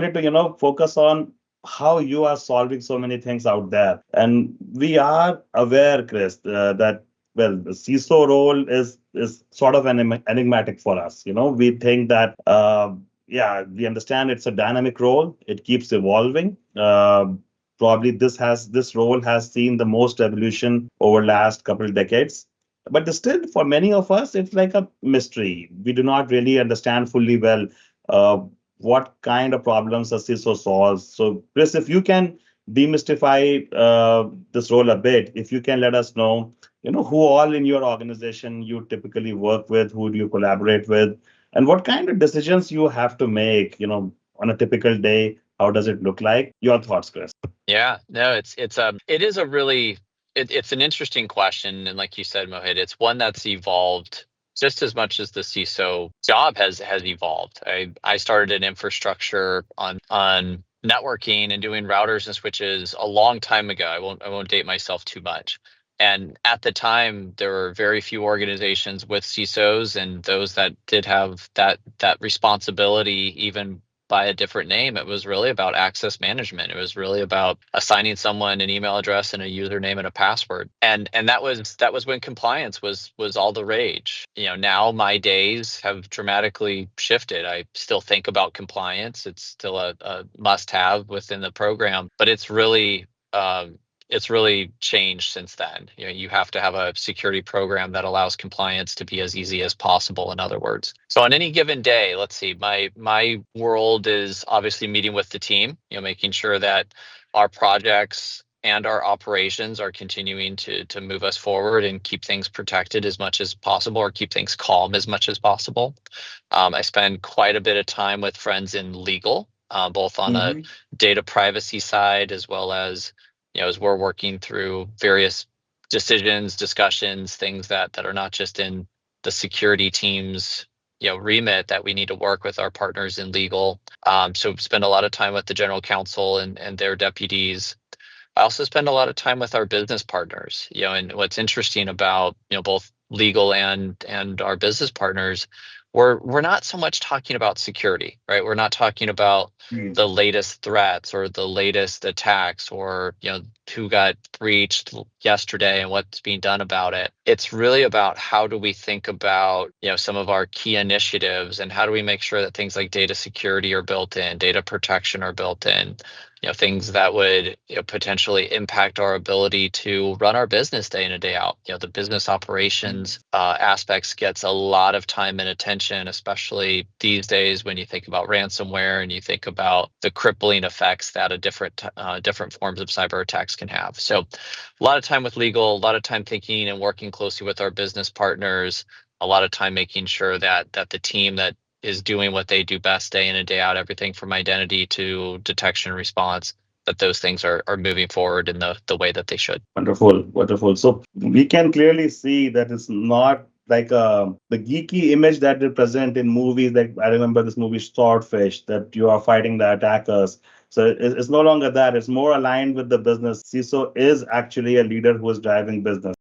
wanted to, focus on how you are solving so many things out there. And we are aware, Chris, that well, the CISO role is sort of enigmatic for us. We think that yeah, we understand it's a dynamic role. It keeps evolving. Probably this role has seen the most evolution over last couple of decades. But still, for many of us, it's like a mystery. We do not really understand fully well uh, what kind of problems a CISO solves. So, Chris, if you can demystify this role a bit, if you can let us know, who all in your organization you typically work with, who do you collaborate with, and what kind of decisions you have to make, on a typical day. How does it look like? Your thoughts, Chris. Yeah, no, it is a really it's an interesting question, and like you said, Mohit, it's one that's evolved just as much as the CISO job has evolved. I started in infrastructure on networking and doing routers and switches a long time ago. I won't date myself too much. And at the time, there were very few organizations with CISOs, and those that did have that responsibility, even by a different name, it was really about access management. It was really about assigning someone an email address and a username and a password. And that was when compliance was all the rage. Now my days have dramatically shifted. I still think about compliance. It's still a must-have within the program, but it's really changed since then. You have to have a security program that allows compliance to be as easy as possible, in other words. So on any given day, let's see, my world is obviously meeting with the team, making sure that our projects and our operations are continuing to move us forward and keep things protected as much as possible, or keep things calm as much as possible. I spend quite a bit of time with friends in legal, both on a data privacy side, as well as we're working through various decisions, discussions, things that are not just in the security team's remit, that we need to work with our partners in legal. So spend a lot of time with the general counsel and their deputies. I also spend a lot of time with our business partners. And what's interesting about both legal and our business partners, we're not so much talking about security, right? We're not talking about the latest threats or the latest attacks, or who got breached yesterday and what's being done about it. It's really about how do we think about some of our key initiatives, and how do we make sure that things like data security are built in, data protection are built in, things that would potentially impact our ability to run our business day in and day out. The business operations aspects gets a lot of time and attention, especially these days when you think about ransomware and you think about the crippling effects that a different forms of cyber attacks can have. So a lot of time with legal, a lot of time thinking and working closely with our business partners, a lot of time making sure that the team that is doing what they do best day in and day out, everything from identity to detection and response, that those things are moving forward in the way that they should. Wonderful, wonderful. So we can clearly see that it's not like the geeky image that they present in movies. Like I remember this movie Swordfish, that you are fighting the attackers. So it's no longer that. It's more aligned with the business. CISO is actually a leader who is driving business.